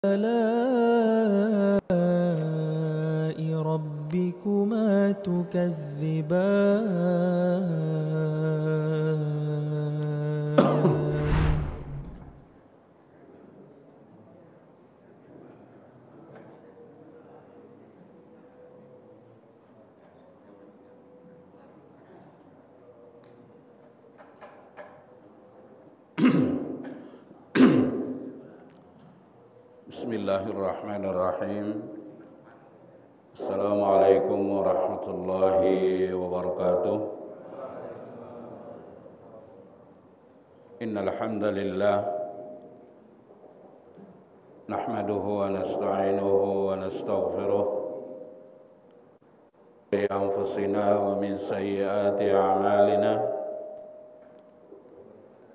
آلاء ربكما تكذبان Bismillahirrahmanirrahim. Assalamualaikum warahmatullahi wabarakatuh. Innal hamdalillah nahmaduhu wa nasta'inuhu wa nastaghfiruh bi anfusina wa min sayyiati a'malina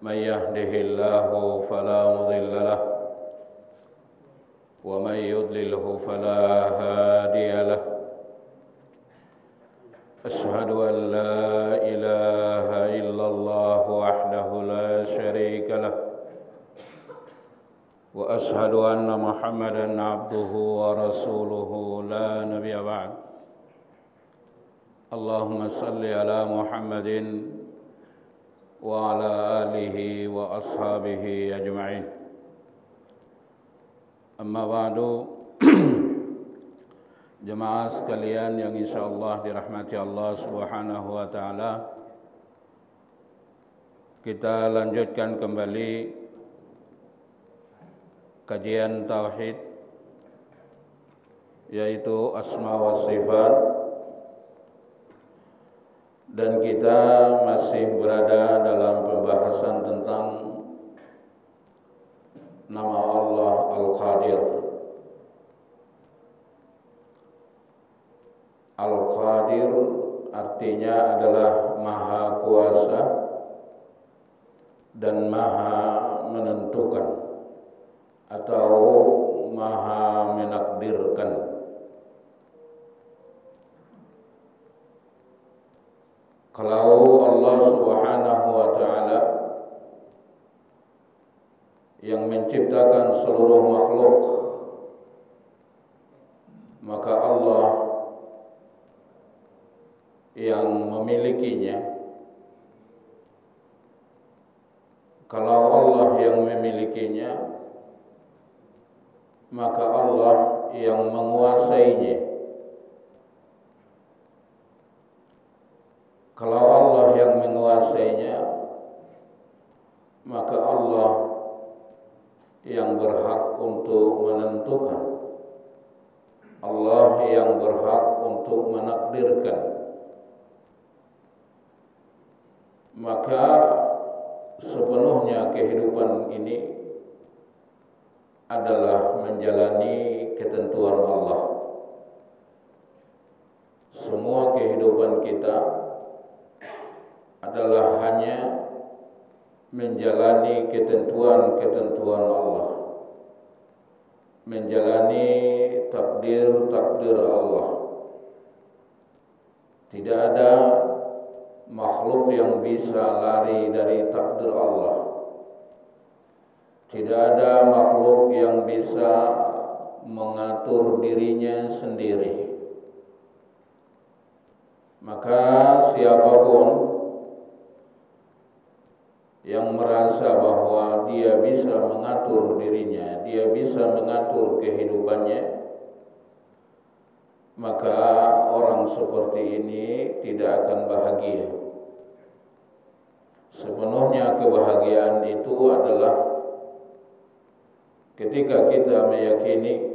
may yahdihillahu fala mudilla lahu ومن يضلله فلا هادي له أشهد أن لا إله إلا الله وحده لا شريك له وأشهد أن محمدا عبده ورسوله لا نبي بعد اللهم صل على محمد وعلى آله وأصحابه أجمعين. Amma ba'du. Jemaah sekalian yang insyaallah dirahmati Allah Subhanahu wa taala, kita lanjutkan kembali kajian tauhid, yaitu asma wa sifat, dan kita masih berada dalam pembahasan tentang nama Allah Al-Qadir. Al-Qadir artinya adalah Maha Kuasa dan Maha Menentukan atau Maha Menakdirkan. Kalau Allah Subhanahu wa taala yang menciptakan seluruh makhluk, maka Allah yang memilikinya. Kalau Allah yang memilikinya, maka Allah yang menguasainya. Kalau Allah yang menguasainya, maka Allah yang berhak untuk menentukan, Allah yang berhak untuk menakdirkan. Maka sepenuhnya kehidupan ini adalah menjalani ketentuan Allah. Semua kehidupan kita adalah hanya menjalani ketentuan-ketentuan Allah, menjalani takdir-takdir Allah. Tidak ada makhluk yang bisa lari dari takdir Allah. Tidak ada makhluk yang bisa mengatur dirinya sendiri. Maka siapapun yang merasa bahwa dia bisa mengatur dirinya, dia bisa mengatur kehidupannya, maka orang seperti ini tidak akan bahagia. Sepenuhnya kebahagiaan itu adalah ketika kita meyakini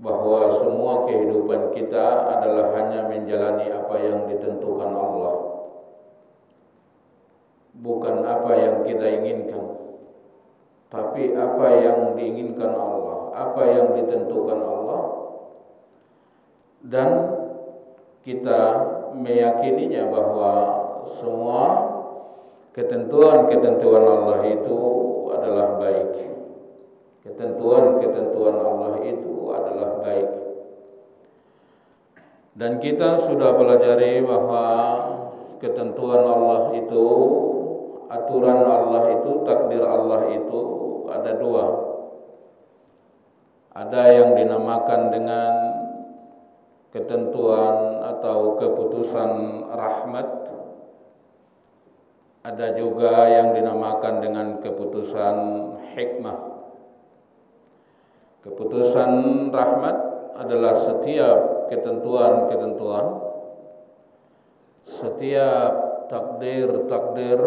bahwa semua kehidupan kita adalah hanya menjalani apa yang ditentukan Allah, bukan apa yang kita inginkan, tapi apa yang diinginkan Allah, apa yang ditentukan Allah, dan kita meyakininya bahwa semua ketentuan-ketentuan Allah itu adalah baik. Ketentuan-ketentuan Allah itu adalah baik. Dan kita sudah pelajari bahwa ketentuan Allah itu, aturan Allah itu, takdir Allah itu ada dua. Ada yang dinamakan dengan ketentuan atau keputusan rahmat. Ada juga yang dinamakan dengan keputusan hikmah. Keputusan rahmat adalah setiap ketentuan-ketentuan, setiap takdir-takdir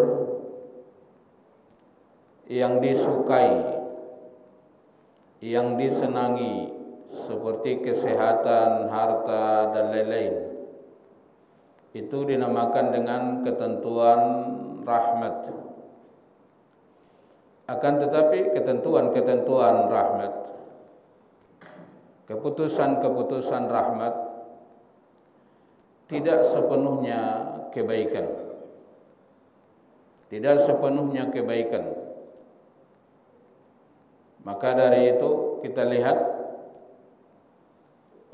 yang disukai, yang disenangi, seperti kesehatan, harta, dan lain-lain. Itu dinamakan dengan ketentuan rahmat. Akan tetapi ketentuan-ketentuan rahmat, keputusan-keputusan rahmat tidak sepenuhnya kebaikan. Tidak sepenuhnya kebaikan. Maka dari itu kita lihat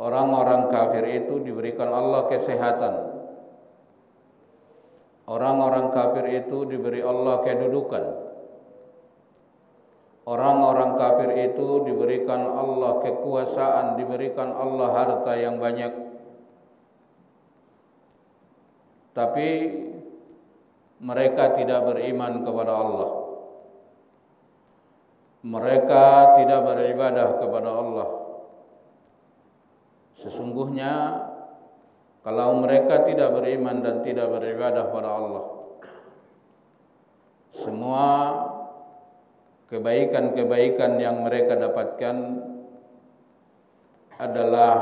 orang-orang kafir itu diberikan Allah kesehatan. Orang-orang kafir itu diberi Allah kedudukan. Orang-orang kafir itu diberikan Allah kekuasaan, diberikan Allah harta yang banyak. Tapi mereka tidak beriman kepada Allah. Mereka tidak beribadah kepada Allah. Sesungguhnya kalau mereka tidak beriman dan tidak beribadah kepada Allah, semua kebaikan-kebaikan yang mereka dapatkan adalah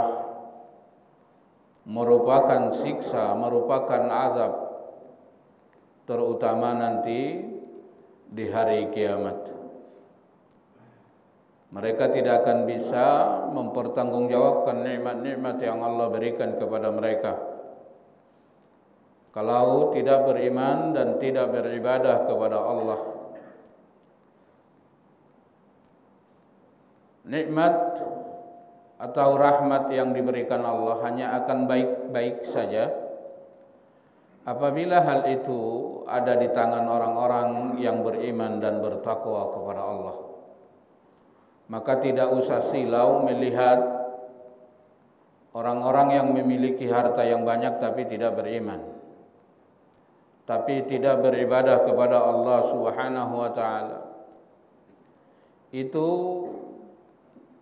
merupakan siksa, merupakan azab, terutama nanti di hari kiamat. Mereka tidak akan bisa mempertanggungjawabkan nikmat-nikmat yang Allah berikan kepada mereka kalau tidak beriman dan tidak beribadah kepada Allah. Nikmat atau rahmat yang diberikan Allah hanya akan baik-baik saja apabila hal itu ada di tangan orang-orang yang beriman dan bertakwa kepada Allah. Maka tidak usah silau melihat orang-orang yang memiliki harta yang banyak tapi tidak beriman, tapi tidak beribadah kepada Allah Subhanahu wa taala. Itu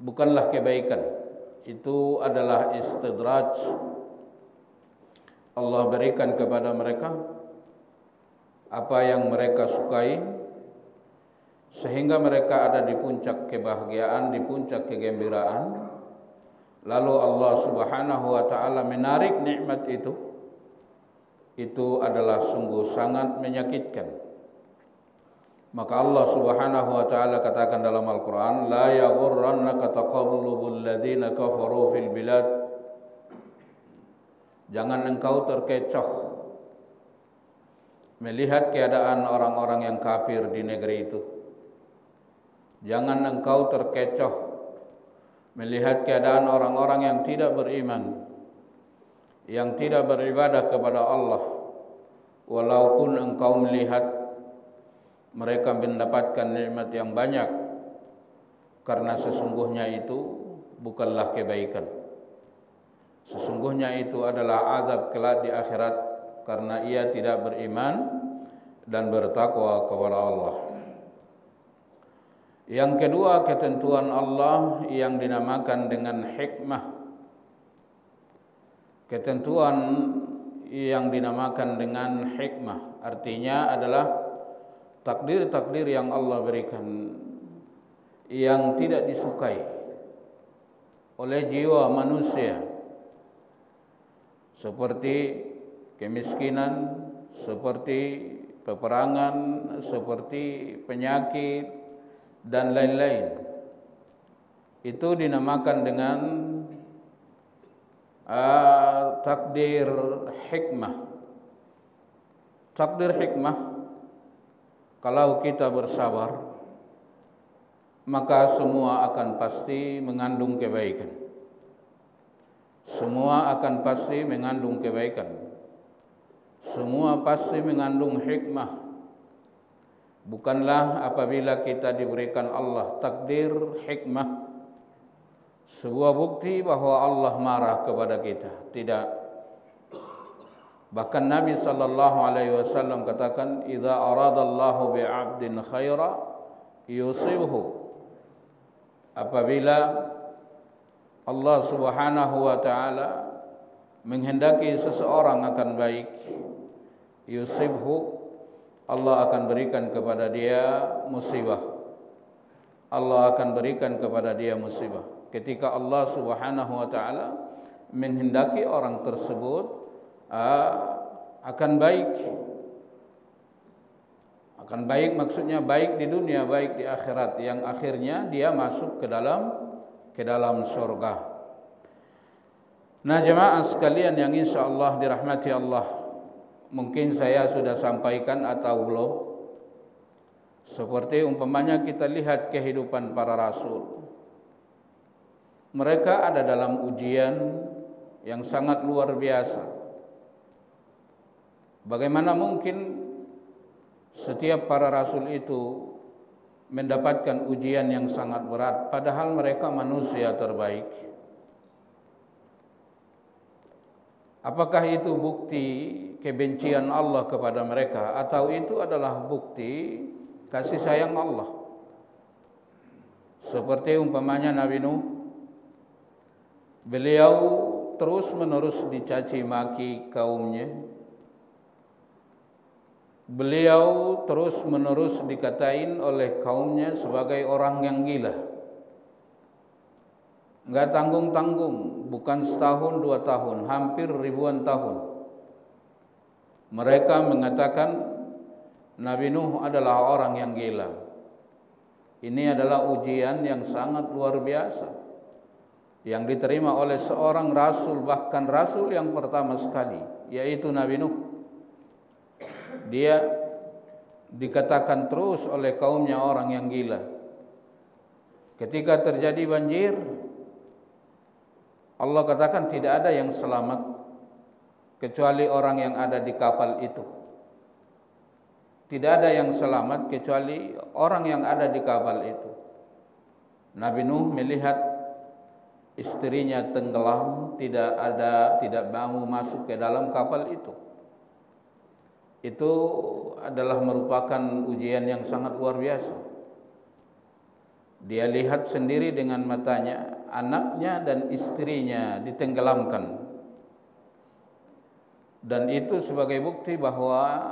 bukanlah kebaikan. Itu adalah istidraj. Allah berikan kepada mereka apa yang mereka sukai, sehingga mereka ada di puncak kebahagiaan, di puncak kegembiraan. Lalu Allah Subhanahu wa taala menarik nikmat itu. Itu adalah sungguh sangat menyakitkan. Maka Allah Subhanahu wa taala katakan dalam Al-Qur'an, la yaghurrannaka taqallubul ladzina kafaru fil bilad. Jangan engkau terkecoh melihat keadaan orang-orang yang kafir di negeri itu. Jangan engkau terkecoh melihat keadaan orang-orang yang tidak beriman, yang tidak beribadah kepada Allah, walaupun engkau melihat mereka mendapatkan nikmat yang banyak, karena sesungguhnya itu bukanlah kebaikan. Sesungguhnya itu adalah azab kelak di akhirat, karena ia tidak beriman dan bertakwa kepada Allah. Yang kedua, ketentuan Allah yang dinamakan dengan hikmah. Ketentuan yang dinamakan dengan hikmah artinya adalah takdir-takdir yang Allah berikan yang tidak disukai oleh jiwa manusia, seperti kemiskinan, seperti peperangan, seperti penyakit dan lain-lain. Itu dinamakan dengan takdir hikmah. Takdir hikmah, kalau kita bersabar, maka semua akan pasti mengandung kebaikan. Semua akan pasti mengandung kebaikan. Semua pasti mengandung hikmah. Bukanlah apabila kita diberikan Allah takdir hikmah, sebuah bukti bahwa Allah marah kepada kita. Tidak. Bahkan Nabi sallallahu alaihi wasallam katakan, "Idza aradallahu bi'abdin khaira yusibhu." Apabila Allah Subhanahu wa taala menghendaki seseorang akan baik, yusibhu, Allah akan berikan kepada dia musibah. Allah akan berikan kepada dia musibah. Ketika Allah Subhanahu wa taala menghendaki orang tersebut akan baik. Akan baik maksudnya baik di dunia, baik di akhirat, yang akhirnya dia masuk ke dalam surga. Nah, jemaah sekalian yang insyaallah dirahmati Allah, mungkin saya sudah sampaikan atau belum. Seperti umpamanya kita lihat kehidupan para rasul. Mereka ada dalam ujian yang sangat luar biasa. Bagaimana mungkin setiap para rasul itu mendapatkan ujian yang sangat berat, padahal mereka manusia terbaik? Apakah itu bukti kebencian Allah kepada mereka, atau itu adalah bukti kasih sayang Allah? Seperti umpamanya Nabi Nuh, beliau terus menerus dicaci maki kaumnya. Beliau terus menerus dikatain oleh kaumnya sebagai orang yang gila. Enggak tanggung-tanggung, bukan setahun 2 tahun, hampir ribuan tahun. Mereka mengatakan Nabi Nuh adalah orang yang gila. Ini adalah ujian yang sangat luar biasa yang diterima oleh seorang rasul, bahkan rasul yang pertama sekali, yaitu Nabi Nuh. Dia dikatakan terus oleh kaumnya orang yang gila. Ketika terjadi banjir, Allah katakan tidak ada yang selamat kecuali orang yang ada di kapal itu. Tidak ada yang selamat kecuali orang yang ada di kapal itu. Nabi Nuh melihat istrinya tenggelam, tidak mau masuk ke dalam kapal itu. Itu adalah merupakan ujian yang sangat luar biasa. Dia lihat sendiri dengan matanya, anaknya dan istrinya ditenggelamkan. Dan itu sebagai bukti bahwa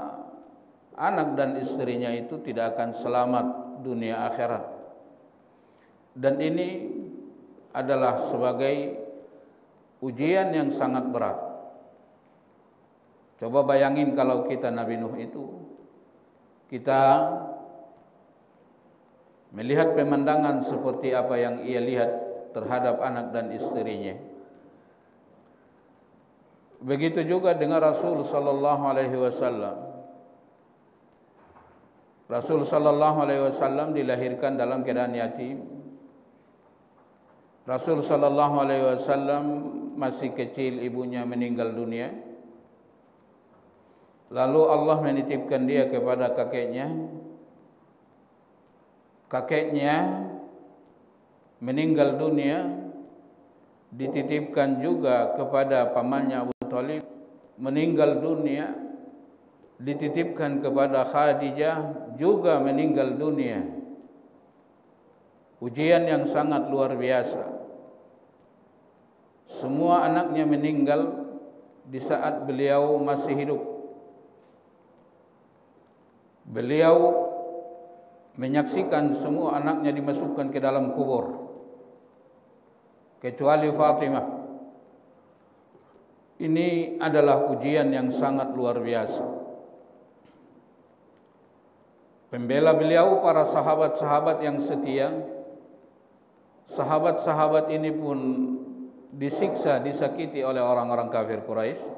anak dan istrinya itu tidak akan selamat dunia akhirat. Dan ini adalah sebagai ujian yang sangat berat. Coba bayangin kalau kita Nabi Nuh itu, kita melihat pemandangan seperti apa yang ia lihat terhadap anak dan istrinya. Begitu juga dengan Rasul sallallahu alaihi wasallam. Rasul sallallahu alaihi wasallam dilahirkan dalam keadaan yatim. Rasul sallallahu alaihi wasallam masih kecil, ibunya meninggal dunia. Lalu Allah menitipkan dia kepada kakeknya. Kakeknya meninggal dunia, dititipkan juga kepada pamannya Abu Thalib, meninggal dunia, dititipkan kepada Khadijah, juga meninggal dunia. Ujian yang sangat luar biasa. Semua anaknya meninggal di saat beliau masih hidup. Beliau menyaksikan semua anaknya dimasukkan ke dalam kubur, kecuali Fatimah. Ini adalah ujian yang sangat luar biasa. Pembela beliau para sahabat-sahabat yang setia. Sahabat-sahabat ini pun disiksa, disakiti oleh orang-orang kafir Quraisy.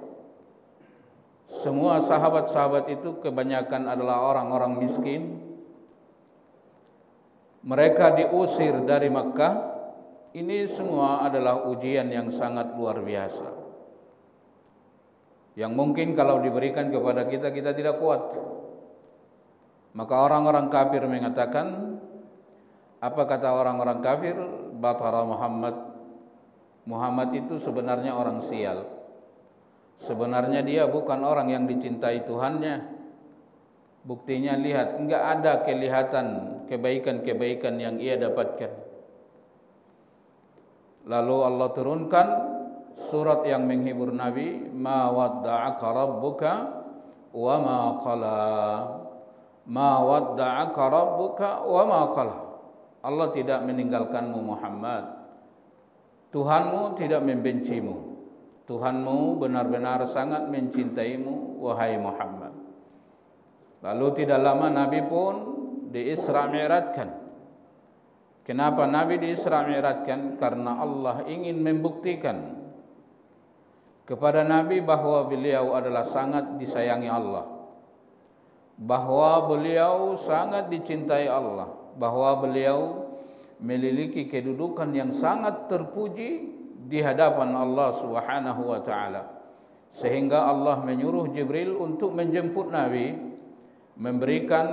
Semua sahabat-sahabat itu kebanyakan adalah orang-orang miskin. Mereka diusir dari Makkah. Ini semua adalah ujian yang sangat luar biasa, yang mungkin kalau diberikan kepada kita, kita tidak kuat. Maka orang-orang kafir mengatakan, apa kata orang-orang kafir? Batara Muhammad Muhammad itu sebenarnya orang sial. Sebenarnya dia bukan orang yang dicintai Tuhannya. Buktinya lihat, enggak ada kelihatan kebaikan-kebaikan yang ia dapatkan. Lalu Allah turunkan surat yang menghibur Nabi, ma wadda'aka rabbuka wa ma qala. Ma wadda'aka rabbuka wa ma qala. Allah tidak meninggalkanmu Muhammad. Tuhanmu tidak membencimu. Tuhanmu benar-benar sangat mencintaimu wahai Muhammad. Lalu tidak lama Nabi pun di-Isra Mi'rajkan. Kenapa Nabi di-Isra Mi'rajkan? Karena Allah ingin membuktikan kepada Nabi bahwa beliau adalah sangat disayangi Allah, bahwa beliau sangat dicintai Allah, bahwa beliau memiliki kedudukan yang sangat terpuji di hadapan Allah Subhanahu wa taala. Sehingga Allah menyuruh Jibril untuk menjemput Nabi, memberikan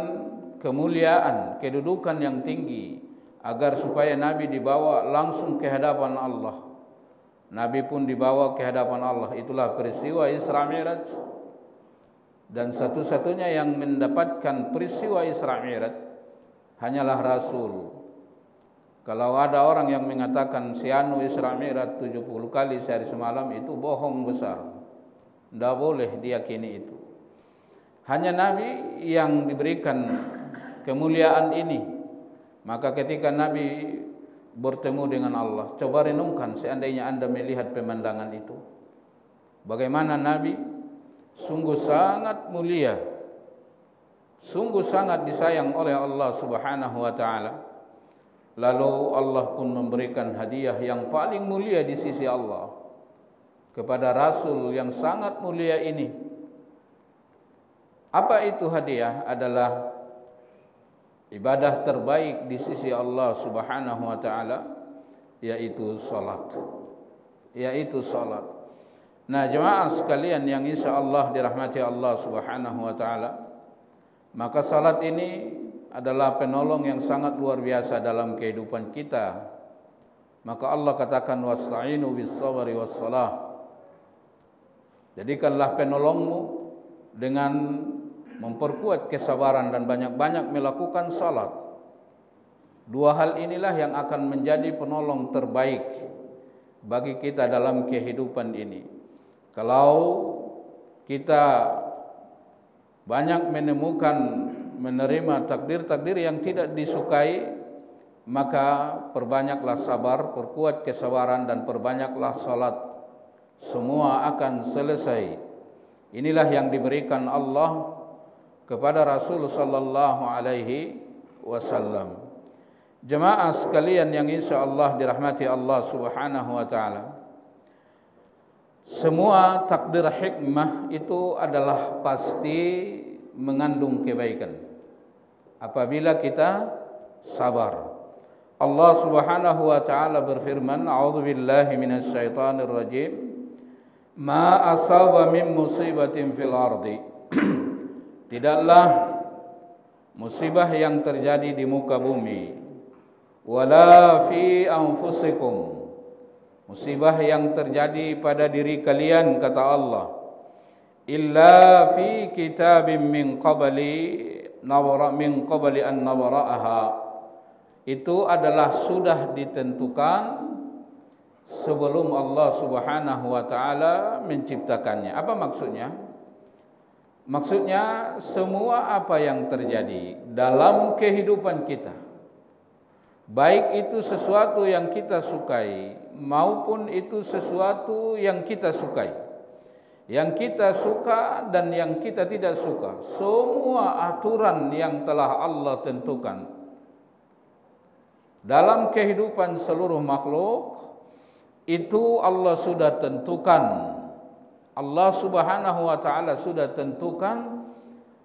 kemuliaan, kedudukan yang tinggi agar supaya Nabi dibawa langsung ke hadapan Allah. Nabi pun dibawa ke hadapan Allah. Itulah peristiwa Isra Mi'raj. Dan satu-satunya yang mendapatkan peristiwa Isra Mi'raj hanyalah Rasul. Kalau ada orang yang mengatakan si anu Isra Mi'raj 70 kali sehari semalam, itu bohong besar. Tidak boleh diyakini itu. Hanya Nabi yang diberikan kemuliaan ini. Maka ketika Nabi bertemu dengan Allah, coba renungkan seandainya Anda melihat pemandangan itu. Bagaimana Nabi sungguh sangat mulia, sungguh sangat disayang oleh Allah Subhanahu wa taala. Lalu Allah pun memberikan hadiah yang paling mulia di sisi Allah kepada Rasul yang sangat mulia ini. Apa itu hadiah? Adalah ibadah terbaik di sisi Allah Subhanahu wa taala, yaitu salat. Yaitu salat. Nah, jemaah sekalian yang insyaallah dirahmati Allah Subhanahu wa taala, maka salat ini adalah penolong yang sangat luar biasa dalam kehidupan kita. Maka Allah katakan wasta'inu bis-sabri was-salah. Jadikanlah penolongmu dengan memperkuat kesabaran dan banyak-banyak melakukan salat. Dua hal inilah yang akan menjadi penolong terbaik bagi kita dalam kehidupan ini. Kalau kita banyak menerima takdir-takdir yang tidak disukai, maka perbanyaklah sabar, perkuat kesabaran dan perbanyaklah salat. Semua akan selesai. Inilah yang diberikan Allah kepada Rasul sallallahu alaihi wasallam. Jemaah sekalian yang insyaallah dirahmati Allah Subhanahu wa taala, semua takdir hikmah itu adalah pasti mengandung kebaikan apabila kita sabar. Allah Subhanahu wa taala berfirman, a'udzubillahi minasyaitonir rajim, ma asaba min musibatin fil ardi. Tidaklah musibah yang terjadi di muka bumi, wala fi anfusikum, musibah yang terjadi pada diri kalian, kata Allah, illa fi kitabim min qabli an nabra'aha. Itu adalah sudah ditentukan sebelum Allah Subhanahu wa taala menciptakannya. Apa maksudnya? Maksudnya semua apa yang terjadi dalam kehidupan kita, baik itu sesuatu yang kita sukai maupun itu sesuatu yang kita sukai, yang kita suka dan yang kita tidak suka, semua aturan yang telah Allah tentukan dalam kehidupan seluruh makhluk, itu Allah sudah tentukan. Allah Subhanahu wa taala sudah tentukan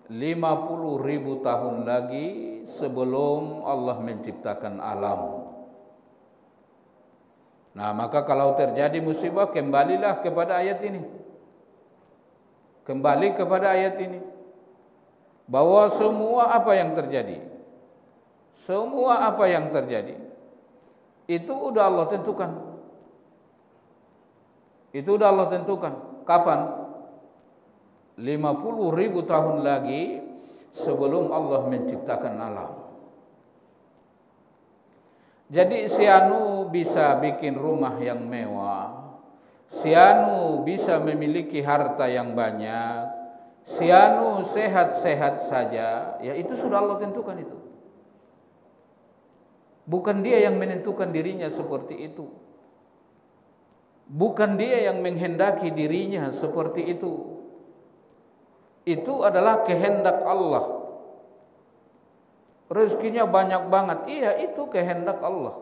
50.000 tahun lagi sebelum Allah menciptakan alam. Nah, maka kalau terjadi musibah, kembalilah kepada ayat ini. Kembali kepada ayat ini. Bahwa semua apa yang terjadi, semua apa yang terjadi, itu sudah Allah tentukan. Itu udah Allah tentukan. Kapan? 50.000 tahun lagi sebelum Allah menciptakan alam. Jadi si anu bisa bikin rumah yang mewah, si anu bisa memiliki harta yang banyak, si anu sehat-sehat saja, ya itu sudah Allah tentukan itu. Bukan dia yang menentukan dirinya seperti itu. Bukan dia yang menghendaki dirinya seperti itu. Itu adalah kehendak Allah. Rezekinya banyak banget. Iya, itu kehendak Allah.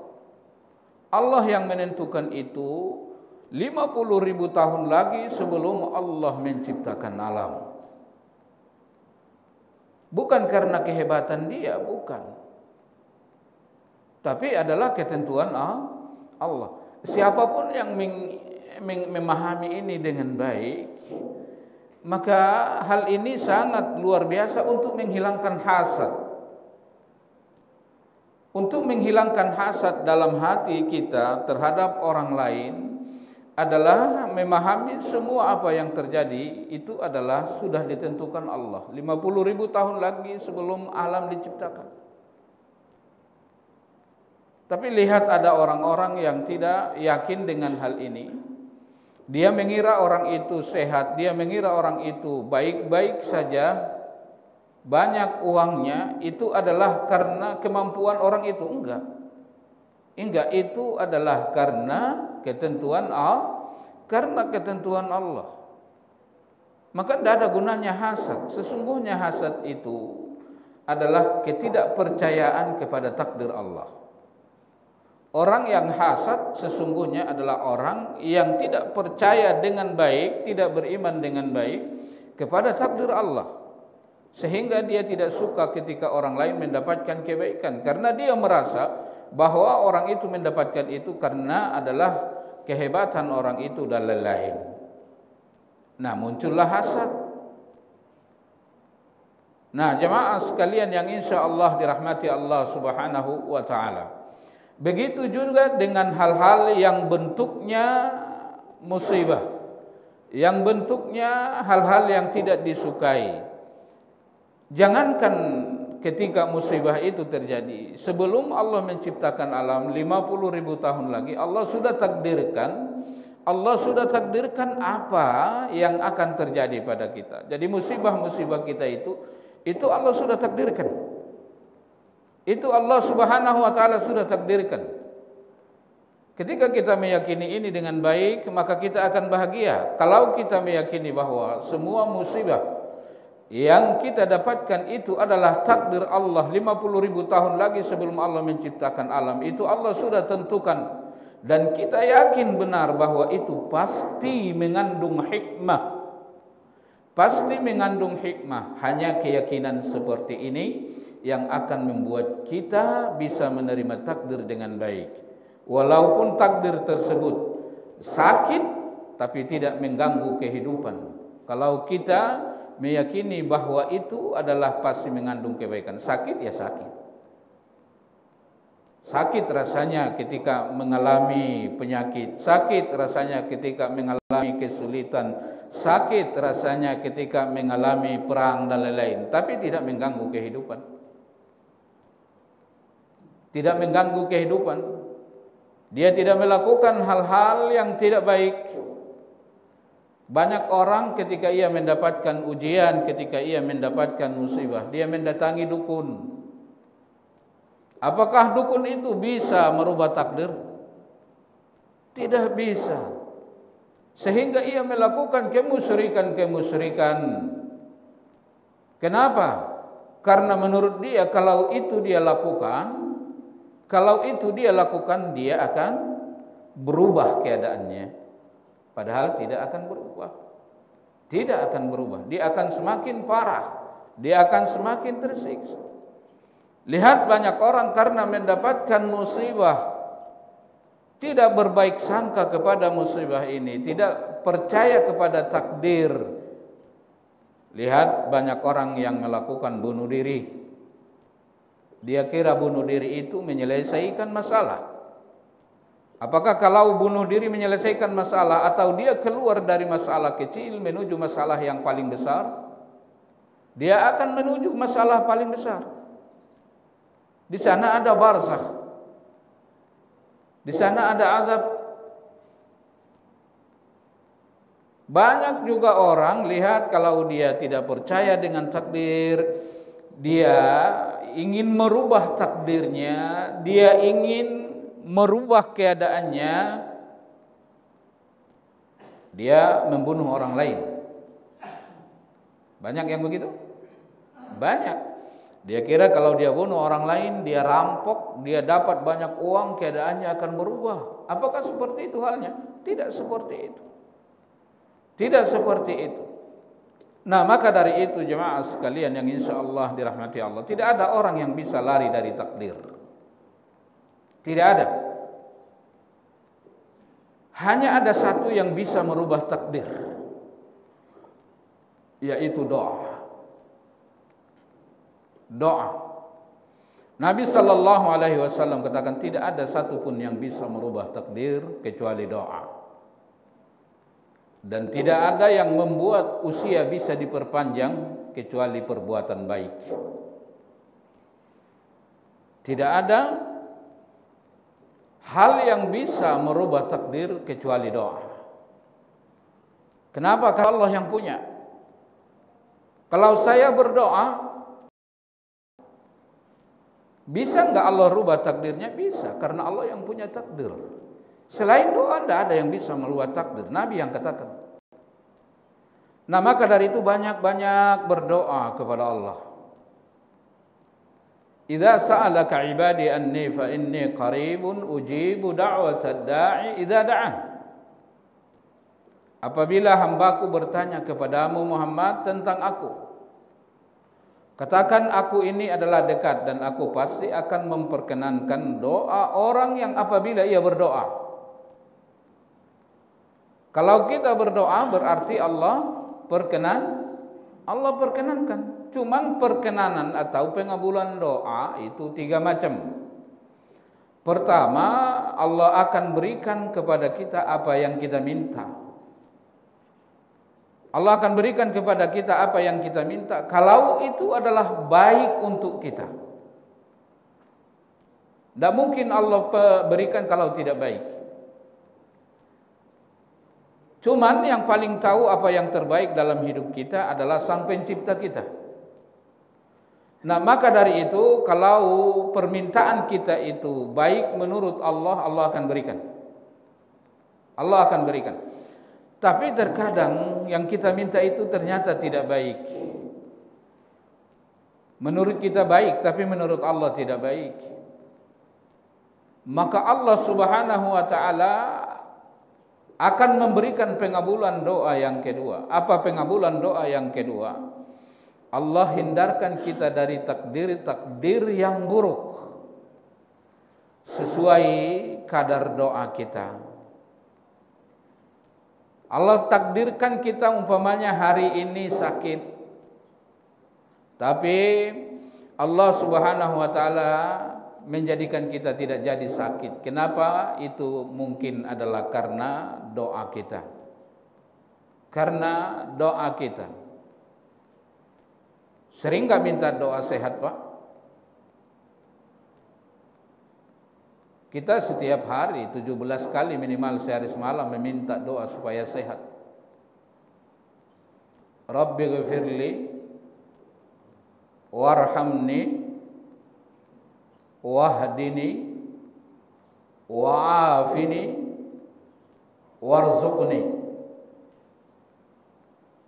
Allah yang menentukan itu 50.000 tahun lagi sebelum Allah menciptakan alam. Bukan karena kehebatan dia, bukan. Tapi adalah ketentuan Allah. Siapapun yang memahami ini dengan baik, maka hal ini sangat luar biasa untuk menghilangkan hasad. Untuk menghilangkan hasad dalam hati kita terhadap orang lain adalah memahami semua apa yang terjadi itu adalah sudah ditentukan Allah. 50.000 tahun lagi sebelum alam diciptakan. Tapi lihat ada orang-orang yang tidak yakin dengan hal ini. Dia mengira orang itu sehat, dia mengira orang itu baik-baik saja, banyak uangnya, itu adalah karena kemampuan orang itu. Enggak, itu adalah karena ketentuan Allah. Maka tidak ada gunanya hasad. Sesungguhnya hasad itu adalah ketidakpercayaan kepada takdir Allah. Orang yang hasad sesungguhnya adalah orang yang tidak percaya dengan baik, tidak beriman dengan baik kepada takdir Allah. Sehingga dia tidak suka ketika orang lain mendapatkan kebaikan. Karena dia merasa bahwa orang itu mendapatkan itu karena adalah kehebatan orang itu dan lain-lain. Nah, muncullah hasad. Nah, jemaah sekalian yang insya Allah dirahmati Allah subhanahu wa ta'ala. Begitu juga dengan hal-hal yang bentuknya musibah, yang bentuknya hal-hal yang tidak disukai. Jangankan ketika musibah itu terjadi, sebelum Allah menciptakan alam 50.000 tahun lagi, Allah sudah takdirkan apa yang akan terjadi pada kita. Jadi musibah-musibah kita itu Allah sudah takdirkan. Itu Allah subhanahu wa ta'ala sudah takdirkan. Ketika kita meyakini ini dengan baik, maka kita akan bahagia. Kalau kita meyakini bahwa semua musibah yang kita dapatkan itu adalah takdir Allah 50.000 tahun lagi sebelum Allah menciptakan alam, itu Allah sudah tentukan. Dan kita yakin benar bahwa itu pasti mengandung hikmah. Pasti mengandung hikmah. Hanya keyakinan seperti ini yang akan membuat kita bisa menerima takdir dengan baik. Walaupun takdir tersebut sakit, tapi tidak mengganggu kehidupan. Kalau kita meyakini bahwa itu adalah pasti mengandung kebaikan. Sakit ya sakit. Sakit rasanya ketika mengalami penyakit. Sakit rasanya ketika mengalami kesulitan. Sakit rasanya ketika mengalami perang dan lain-lain. Tapi tidak mengganggu kehidupan. Tidak mengganggu kehidupan. Dia tidak melakukan hal-hal yang tidak baik. Banyak orang ketika ia mendapatkan ujian, ketika ia mendapatkan musibah, dia mendatangi dukun. Apakah dukun itu bisa merubah takdir? Tidak bisa. Sehingga ia melakukan kemusyrikan. Kenapa? Karena menurut dia kalau itu dia lakukan, dia akan berubah keadaannya. Padahal tidak akan berubah. Tidak akan berubah. Dia akan semakin parah. Dia akan semakin tersiksa. Lihat banyak orang karena mendapatkan musibah, tidak berbaik sangka kepada musibah ini, tidak percaya kepada takdir. Lihat banyak orang yang melakukan bunuh diri. Dia kira bunuh diri itu menyelesaikan masalah. Apakah kalau bunuh diri menyelesaikan masalah atau dia keluar dari masalah kecil menuju masalah yang paling besar? Dia akan menuju masalah paling besar. Di sana ada barzakh. Di sana ada azab. Banyak juga orang lihat kalau dia tidak percaya dengan takdir, dia ingin merubah takdirnya, dia ingin merubah keadaannya, dia membunuh orang lain. Banyak yang begitu? Banyak. Dia kira kalau dia bunuh orang lain, dia rampok, dia dapat banyak uang, keadaannya akan berubah. Apakah seperti itu halnya? Tidak seperti itu. Tidak seperti itu. Nah, maka dari itu jemaah sekalian yang insya Allah dirahmati Allah, tidak ada orang yang bisa lari dari takdir. Tidak ada. Hanya ada satu yang bisa merubah takdir, yaitu doa. Doa. Nabi sallallahu alaihi wasallam katakan tidak ada satupun yang bisa merubah takdir kecuali doa. Dan tidak ada yang membuat usia bisa diperpanjang kecuali perbuatan baik. Tidak ada hal yang bisa merubah takdir kecuali doa. Kenapa? Kalau Allah yang punya. Kalau saya berdoa, bisa enggak Allah rubah takdirnya? Bisa, karena Allah yang punya takdir. Selain doa tidak ada yang bisa merubah takdir. Nabi yang katakan. Nah, maka dari itu banyak-banyak berdoa kepada Allah. Idza sa'alaka 'ibadi anni fa inni qaribun ujibu da'watad da'i idza da'an. Apabila hambaku bertanya kepadamu Muhammad tentang aku, katakan aku ini adalah dekat dan aku pasti akan memperkenankan doa orang yang apabila ia berdoa. Kalau kita berdoa berarti Allah perkenankan. Cuman perkenanan atau pengabulan doa itu 3 macam. Pertama, Allah akan berikan kepada kita apa yang kita minta. Allah akan berikan kepada kita apa yang kita minta kalau itu adalah baik untuk kita. Tidak mungkin Allah berikan kalau tidak baik. Cuman yang paling tahu apa yang terbaik dalam hidup kita adalah Sang Pencipta kita. Nah, maka dari itu kalau permintaan kita itu baik menurut Allah, Allah akan berikan. Allah akan berikan. Tapi terkadang yang kita minta itu ternyata tidak baik. Menurut kita baik, tapi menurut Allah tidak baik. Maka Allah Subhanahu wa taala akan memberikan pengabulan doa yang kedua. Apa pengabulan doa yang kedua? Allah hindarkan kita dari takdir-takdir yang buruk sesuai kadar doa kita. Allah takdirkan kita umpamanya hari ini sakit, tapi Allah Subhanahu wa taala menjadikan kita tidak jadi sakit. Kenapa? Itu mungkin adalah karena doa kita. Karena doa kita. Sering gak minta doa sehat, Pak? Kita setiap hari 17 kali minimal sehari semalam meminta doa supaya sehat. Rabbi ghfirli warhamni wahdini wa'afini warzuqni.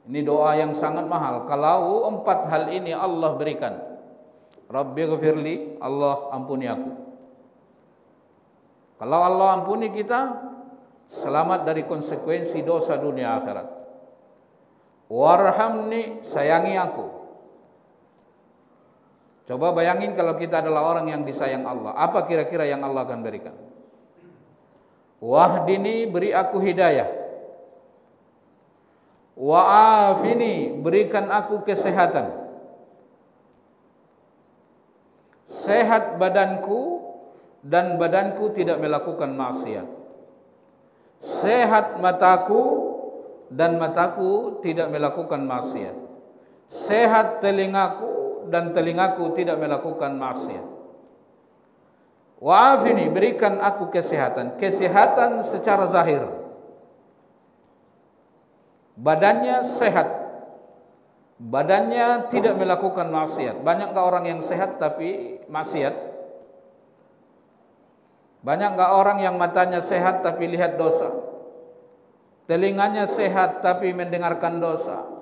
Ini doa yang sangat mahal. Kalau 4 hal ini Allah berikan, Rabbi ghfirli, Allah ampuni aku. Kalau Allah ampuni kita, selamat dari konsekuensi dosa dunia akhirat. Warhamni, sayangi aku. Coba bayangin kalau kita adalah orang yang disayang Allah, apa kira-kira yang Allah akan berikan? Wahdini, beri aku hidayah. Wa'afini, berikan aku kesehatan. Sehat badanku, dan badanku tidak melakukan maksiat. Sehat mataku dan mataku tidak melakukan maksiat. Sehat telingaku dan telingaku tidak melakukan maksiat. Wa'afini, berikan aku kesehatan. Kesehatan secara zahir. Badannya sehat. Badannya tidak melakukan maksiat. Banyak enggak orang yang sehat tapi maksiat? Banyak enggak orang yang matanya sehat tapi lihat dosa? Telinganya sehat tapi mendengarkan dosa?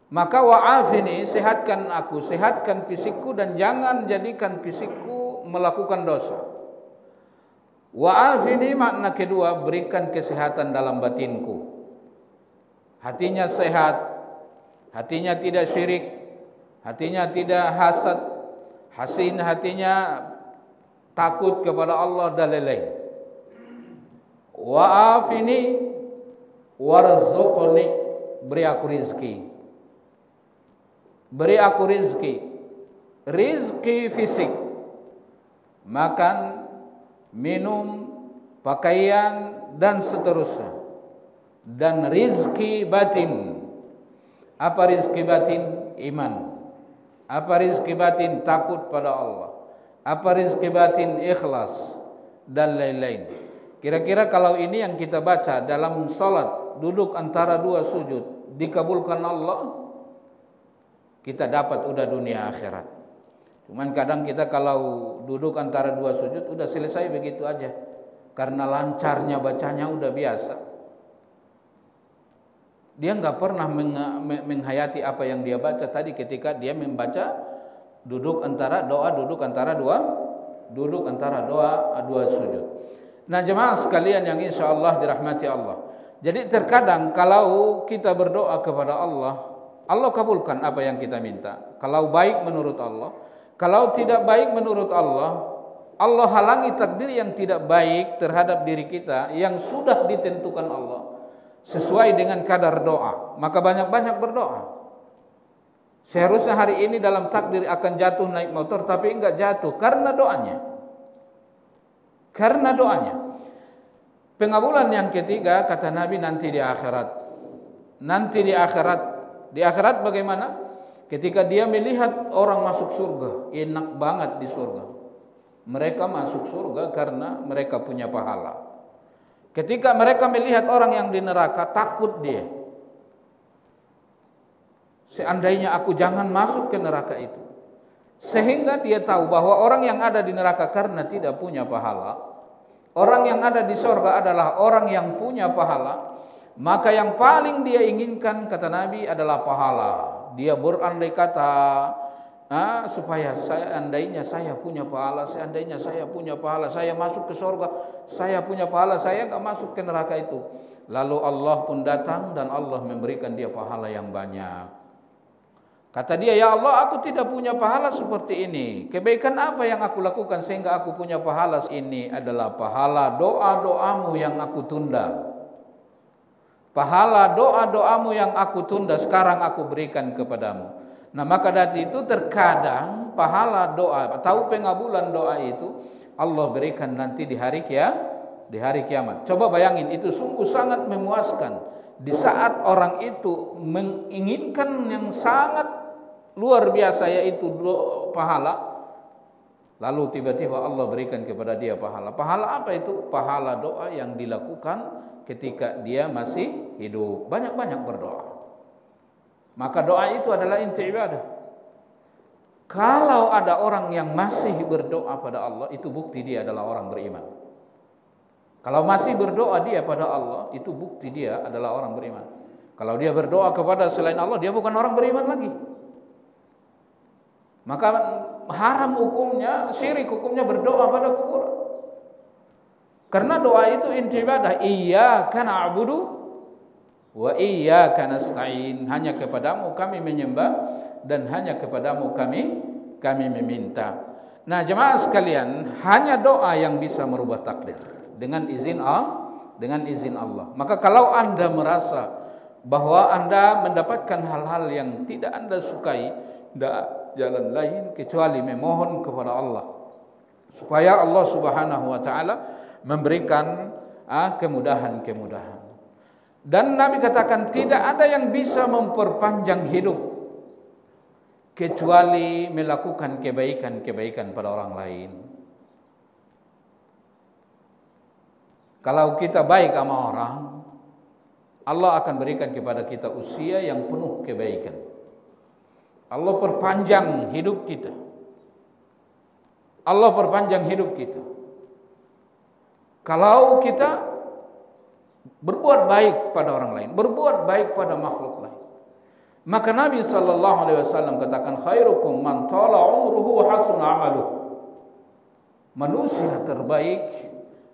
Maka wa'afini, sehatkan aku, sehatkan fisikku dan jangan jadikan fisikku melakukan dosa. Wa'afini makna kedua, berikan kesehatan dalam batinku. Hatinya sehat, hatinya tidak syirik, hatinya tidak hasad, hatinya takut kepada Allah dan lain-lain. Wa'afini warzuqni, beri aku rizki. Beri aku rizki. Rizki fisik, makan, minum, pakaian dan seterusnya. Dan rizki batin. Apa rizki batin? Iman. Apa rizki batin? Takut pada Allah. Apa rizki batin? Ikhlas dan lain-lain. Kira-kira kalau ini yang kita baca dalam salat, duduk antara dua sujud, dikabulkan Allah, kita dapat udah dunia akhirat. Cuman kadang kita kalau duduk antara dua sujud udah selesai begitu aja, karena lancarnya bacanya udah biasa. Dia enggak pernah menghayati apa yang dia baca tadi ketika dia membaca duduk antara doa, duduk antara dua sujud. Nah, jemaah sekalian yang insyaallah dirahmati Allah. Jadi terkadang kalau kita berdoa kepada Allah, Allah kabulkan apa yang kita minta. Kalau baik menurut Allah, kalau tidak baik menurut Allah, Allah halangi takdir yang tidak baik terhadap diri kita yang sudah ditentukan Allah sesuai dengan kadar doa. Maka banyak-banyak berdoa. Seharusnya hari ini dalam takdir akan jatuh naik motor, tapi enggak jatuh karena doanya. Karena doanya. Pengabulan yang ketiga kata Nabi nanti di akhirat. Nanti di akhirat. Di akhirat bagaimana? Ketika dia melihat orang masuk surga, enak banget di surga. Mereka masuk surga karena mereka punya pahala. Ketika mereka melihat orang yang di neraka, takut dia. Seandainya aku jangan masuk ke neraka itu. Sehingga dia tahu bahwa orang yang ada di neraka karena tidak punya pahala, orang yang ada di surga adalah orang yang punya pahala. Maka yang paling dia inginkan kata Nabi adalah pahala. Dia berandai kata supaya seandainya saya punya pahala, seandainya saya punya pahala, saya masuk ke surga, saya punya pahala, saya enggak masuk ke neraka itu. Lalu Allah pun datang dan Allah memberikan dia pahala yang banyak. Kata dia, ya Allah, aku tidak punya pahala seperti ini. Kebaikan apa yang aku lakukan sehingga aku punya pahala? Ini adalah pahala doa-doamu yang aku tunda. Pahala doa-doamu yang aku tunda sekarang aku berikan kepadamu. Nah, maka dari itu terkadang pahala doa atau pengabulan doa itu Allah berikan nanti di hari kiamat. Coba bayangin, itu sungguh sangat memuaskan. Di saat orang itu menginginkan yang sangat luar biasa yaitu pahala, lalu tiba-tiba Allah berikan kepada dia pahala. Pahala apa itu? Pahala doa yang dilakukan ketika dia masih hidup. Banyak-banyak berdoa. Maka doa itu adalah inti ibadah. Kalau ada orang yang masih berdoa pada Allah, itu bukti dia adalah orang beriman. Kalau masih berdoa dia pada Allah, itu bukti dia adalah orang beriman. Kalau dia berdoa kepada selain Allah, dia bukan orang beriman lagi. Maka haram hukumnya, syirik hukumnya berdoa pada kuburan. Karena doa itu inti ibadah. Iyyaka na'budu wa iyyaka nasta'in. Hanya kepadamu kami menyembah dan hanya kepadamu kami meminta. Nah, jemaah sekalian, hanya doa yang bisa merubah takdir dengan izin Allah. Maka kalau Anda merasa bahwa Anda mendapatkan hal-hal yang tidak Anda sukai, tidak jalan lain kecuali memohon kepada Allah. supaya Allah Subhanahu wa taala memberikan kemudahan-kemudahan. Dan Nabi katakan tidak ada yang bisa memperpanjang hidup kecuali melakukan kebaikan-kebaikan pada orang lain. Kalau kita baik sama orang, Allah akan berikan kepada kita usia yang penuh kebaikan. Allah perpanjang hidup kita. Allah perpanjang hidup kita. Kalau kita berbuat baik pada orang lain, berbuat baik pada makhluk lain, maka Nabi sallallahu alaihi wasallam katakan khairukum man tala umruhu wa hasuna amaluhu. Manusia terbaik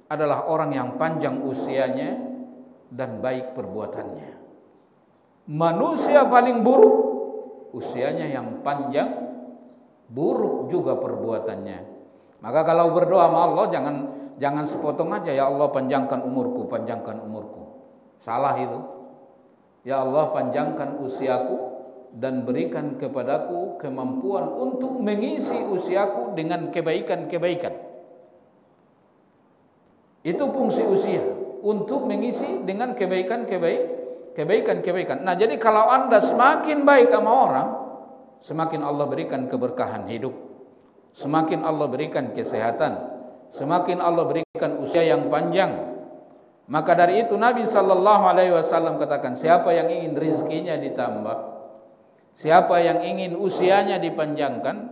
adalah orang yang panjang usianya dan baik perbuatannya. Manusia paling buruk usianya yang panjang, buruk juga perbuatannya. Maka kalau berdoa sama Allah jangan sepotong aja, ya Allah panjangkan umurku, panjangkan umurku. Salah itu. Ya Allah panjangkan usiaku dan berikan kepadaku kemampuan untuk mengisi usiaku dengan kebaikan-kebaikan. Itu fungsi usia, untuk mengisi dengan kebaikan-kebaikan. Nah, jadi kalau Anda semakin baik sama orang, semakin Allah berikan keberkahan hidup. Semakin Allah berikan kesehatan, semakin Allah berikan usia yang panjang. Maka dari itu Nabi sallallahu alaihi wasallam katakan, siapa yang ingin rezekinya ditambah, siapa yang ingin usianya dipanjangkan,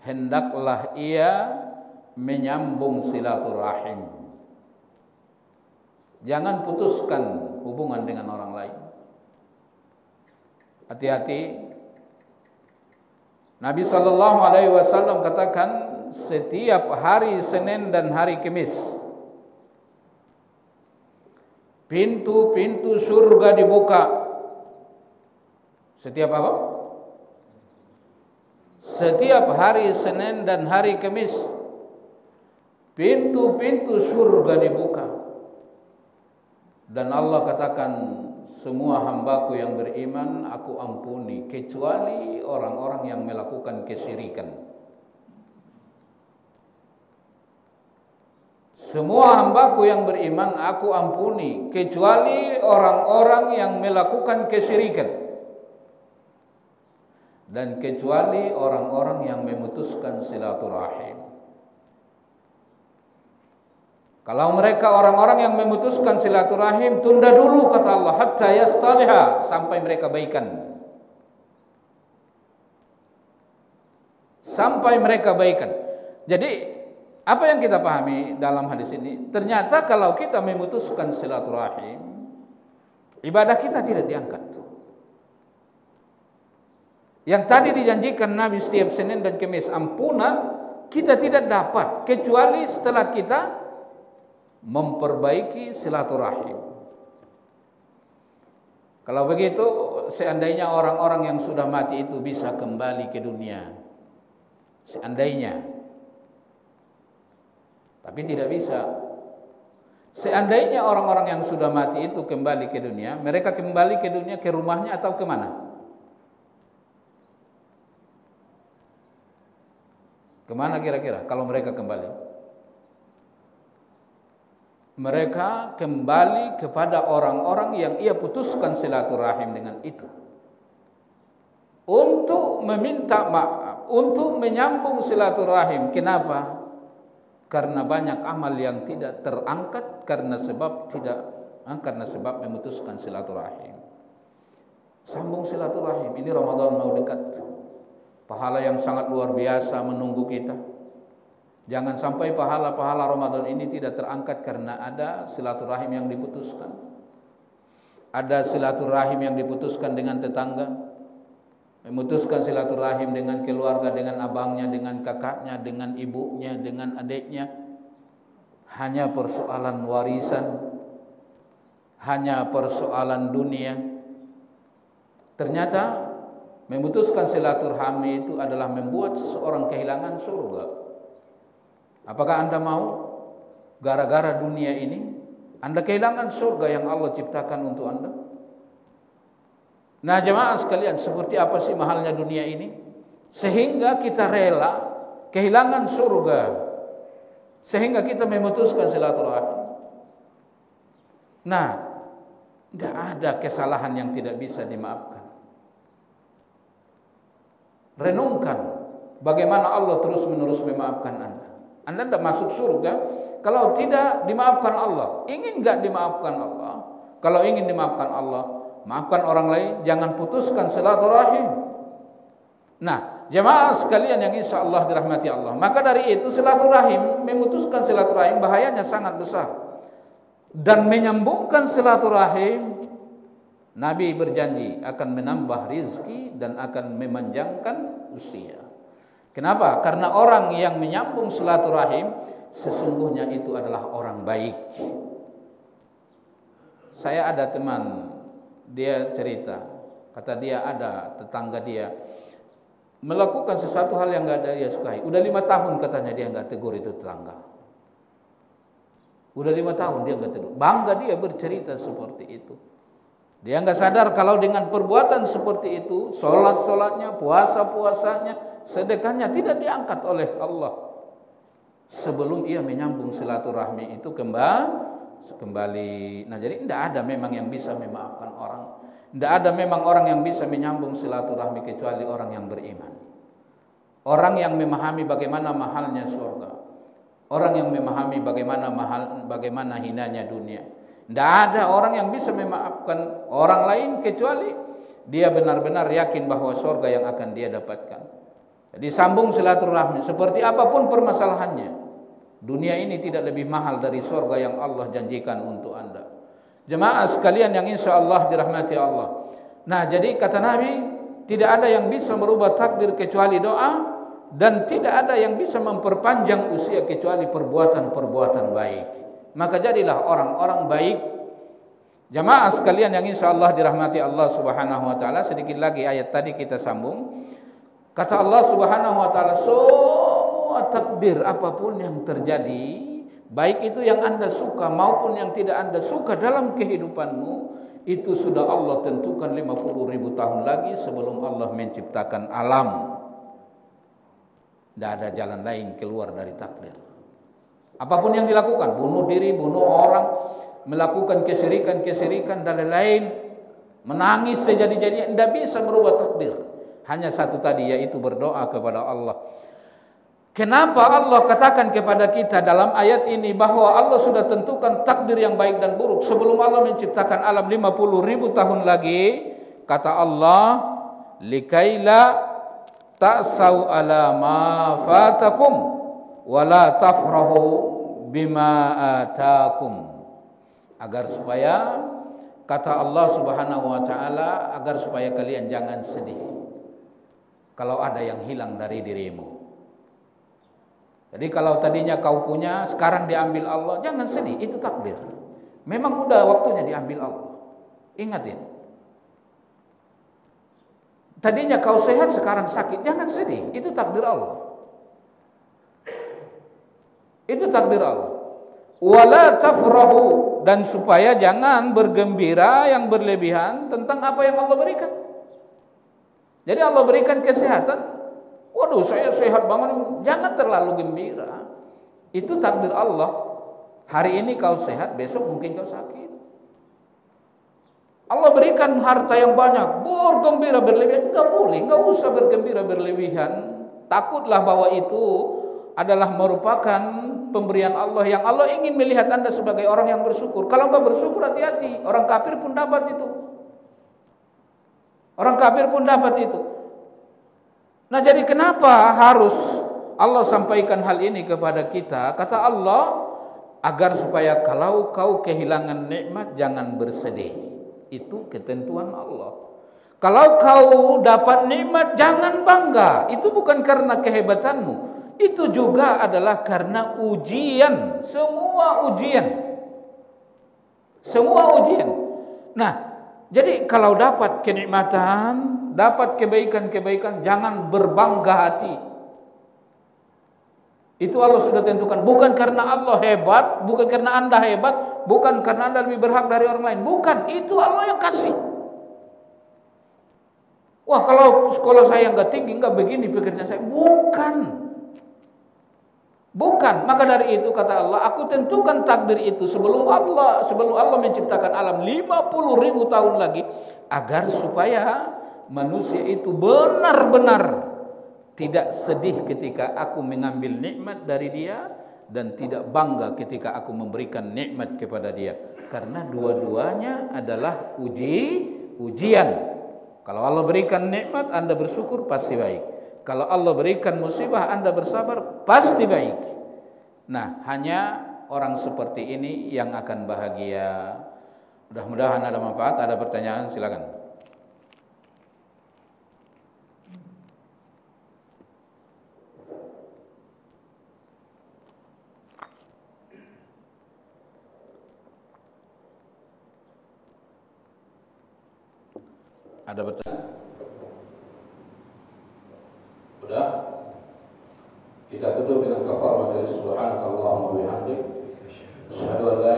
hendaklah ia menyambung silaturahim. Jangan putuskan hubungan dengan orang lain. Hati-hati. Nabi sallallahu alaihi wasallam katakan, setiap hari Senin dan hari Kamis pintu-pintu surga dibuka. Setiap apa? Setiap hari Senin dan hari Kamis pintu-pintu surga dibuka. Dan Allah katakan, semua hambaku yang beriman aku ampuni kecuali orang-orang yang melakukan kesyirikan. Semua hambaku yang beriman aku ampuni kecuali orang-orang yang melakukan kesyirikan, dan kecuali orang-orang yang memutuskan silaturahim. Kalau mereka orang-orang yang memutuskan silaturahim, tunda dulu kata Allah, hatta yastaliha, sampai mereka baikan. Sampai mereka baikan. Jadi apa yang kita pahami dalam hadis ini? Ternyata kalau kita memutuskan silaturahim, ibadah kita tidak diangkat. Yang tadi dijanjikan Nabi setiap Senin dan Kamis ampunan, kita tidak dapat kecuali setelah kita memperbaiki silaturahim. Kalau begitu, seandainya orang-orang yang sudah mati itu bisa kembali ke dunia, seandainya, tapi tidak bisa. Seandainya orang-orang yang sudah mati itu kembali ke dunia, mereka kembali ke dunia, ke rumahnya atau ke mana? Kemana kira-kira kalau mereka kembali? Mereka kembali kepada orang-orang yang ia putuskan silaturahim dengan itu, untuk meminta maaf, untuk menyambung silaturahim. Kenapa? Karena banyak amal yang tidak terangkat karena sebab memutuskan silaturahim. Sambung silaturahim. Ini Ramadan mau dekat, pahala yang sangat luar biasa menunggu kita. Jangan sampai pahala-pahala Ramadan ini tidak terangkat karena ada silaturahim yang diputuskan. Ada silaturahim yang diputuskan dengan tetangga, memutuskan silaturahim dengan keluarga, dengan abangnya, dengan kakaknya, dengan ibunya, dengan adiknya. Hanya persoalan warisan, hanya persoalan dunia. Ternyata memutuskan silaturahmi itu adalah membuat seseorang kehilangan surga. Apakah Anda mau gara-gara dunia ini Anda kehilangan surga yang Allah ciptakan untuk Anda? Nah, jemaah sekalian, seperti apa sih mahalnya dunia ini sehingga kita rela kehilangan surga sehingga kita memutuskan silaturahim. Nah, tidak ada kesalahan yang tidak bisa dimaafkan. Renungkan bagaimana Allah terus-menerus memaafkan Anda. Anda tidak masuk surga kalau tidak dimaafkan Allah. Ingin nggak dimaafkan Allah? Kalau ingin dimaafkan Allah, maafkan orang lain, jangan putuskan silaturahim. Nah, jemaah sekalian yang insya Allah dirahmati Allah, maka dari itu silaturahim, memutuskan silaturahim bahayanya sangat besar. Dan menyambungkan silaturahim, Nabi berjanji akan menambah rizki dan akan memanjangkan usia. Kenapa? Karena orang yang menyambung silaturahim sesungguhnya itu adalah orang baik. Saya ada teman, dia cerita, kata dia ada tetangga dia melakukan sesuatu hal yang nggak dia sukai. Udah 5 tahun katanya dia nggak tegur itu tetangga. Udah 5 tahun dia nggak tegur. Bangga dia bercerita seperti itu. Dia nggak sadar kalau dengan perbuatan seperti itu, sholat-sholatnya, puasa-puasanya, sedekahnya tidak diangkat oleh Allah. Sebelum ia menyambung silaturahmi itu kembali. Nah, jadi tidak ada memang yang bisa memaafkan orang. Tidak ada memang orang yang bisa menyambung silaturahmi kecuali orang yang beriman. Orang yang memahami bagaimana mahalnya surga. Orang yang memahami bagaimana hinanya dunia. Tidak ada orang yang bisa memaafkan orang lain kecuali dia benar-benar yakin bahwa surga yang akan dia dapatkan. Jadi sambung silaturahmi seperti apapun permasalahannya. Dunia ini tidak lebih mahal dari surga yang Allah janjikan untuk Anda. Jemaah sekalian yang insya Allah dirahmati Allah. Nah, jadi kata Nabi, tidak ada yang bisa merubah takdir kecuali doa, dan tidak ada yang bisa memperpanjang usia kecuali perbuatan-perbuatan baik. Maka jadilah orang-orang baik. Jemaah sekalian yang insya Allah dirahmati Allah Subhanahu wa taala, sedikit lagi ayat tadi kita sambung. Kata Allah Subhanahu wa taala, semua takdir apapun yang terjadi, baik itu yang Anda suka maupun yang tidak Anda suka dalam kehidupanmu, itu sudah Allah tentukan 50.000 tahun lagi sebelum Allah menciptakan alam. Tidak ada jalan lain keluar dari takdir. Apapun yang dilakukan, bunuh diri, bunuh orang, melakukan kesirikan dan lain-lain, menangis sejadi-jadinya, tidak bisa merubah takdir. Hanya satu tadi, yaitu berdoa kepada Allah. Kenapa Allah katakan kepada kita dalam ayat ini bahwa Allah sudah tentukan takdir yang baik dan buruk sebelum Allah menciptakan alam 50.000 tahun lagi? Kata Allah, likaila ta'sau ala ma fatakum wala tafrahu bima atakum. Agar supaya, kata Allah Subhanahu wa taala, agar supaya kalian jangan sedih kalau ada yang hilang dari dirimu. Jadi kalau tadinya kau punya, sekarang diambil Allah, jangan sedih, itu takdir. Memang udah waktunya diambil Allah. Ingat ini. Tadinya kau sehat, sekarang sakit, jangan sedih, itu takdir Allah. Itu takdir Allah. Wala tafrahu, dan supaya jangan bergembira yang berlebihan tentang apa yang Allah berikan. Jadi Allah berikan kesehatan, waduh saya sehat banget, jangan terlalu gembira. Itu takdir Allah. Hari ini kau sehat, besok mungkin kau sakit. Allah berikan harta yang banyak, bergembira berlebihan, enggak boleh, enggak usah bergembira berlebihan. Takutlah bahwa itu adalah merupakan pemberian Allah yang Allah ingin melihat Anda sebagai orang yang bersyukur. Kalau enggak bersyukur, hati-hati, orang kafir pun dapat itu. Orang kafir pun dapat itu. Nah, jadi kenapa harus Allah sampaikan hal ini kepada kita? Kata Allah, agar supaya kalau kau kehilangan nikmat jangan bersedih. Itu ketentuan Allah. Kalau kau dapat nikmat jangan bangga. Itu bukan karena kehebatanmu. Itu juga adalah karena ujian. Semua ujian. Semua ujian. Nah, jadi kalau dapat kenikmatan, dapat kebaikan-kebaikan, jangan berbangga hati. Itu Allah sudah tentukan. Bukan karena Allah hebat, bukan karena Anda hebat, bukan karena Anda lebih berhak dari orang lain. Bukan, itu Allah yang kasih. Wah, kalau sekolah saya nggak tinggi, nggak begini pekerjaan saya. Bukan. Bukan, maka dari itu kata Allah, aku tentukan takdir itu sebelum Allah menciptakan alam 50.000 tahun lagi, agar supaya manusia itu benar-benar tidak sedih ketika aku mengambil nikmat dari dia, dan tidak bangga ketika aku memberikan nikmat kepada dia. Karena dua-duanya adalah ujian. Kalau Allah berikan nikmat, Anda bersyukur, pasti baik. Kalau Allah berikan musibah, Anda bersabar, pasti baik. Nah, hanya orang seperti ini yang akan bahagia. Mudah-mudahan ada manfaat. Ada pertanyaan, silakan. Ada pertanyaan? Udah? Kita tutup dengan kafaratul majlis. Subhanakallahumma wa bihamdik, asyhadu an la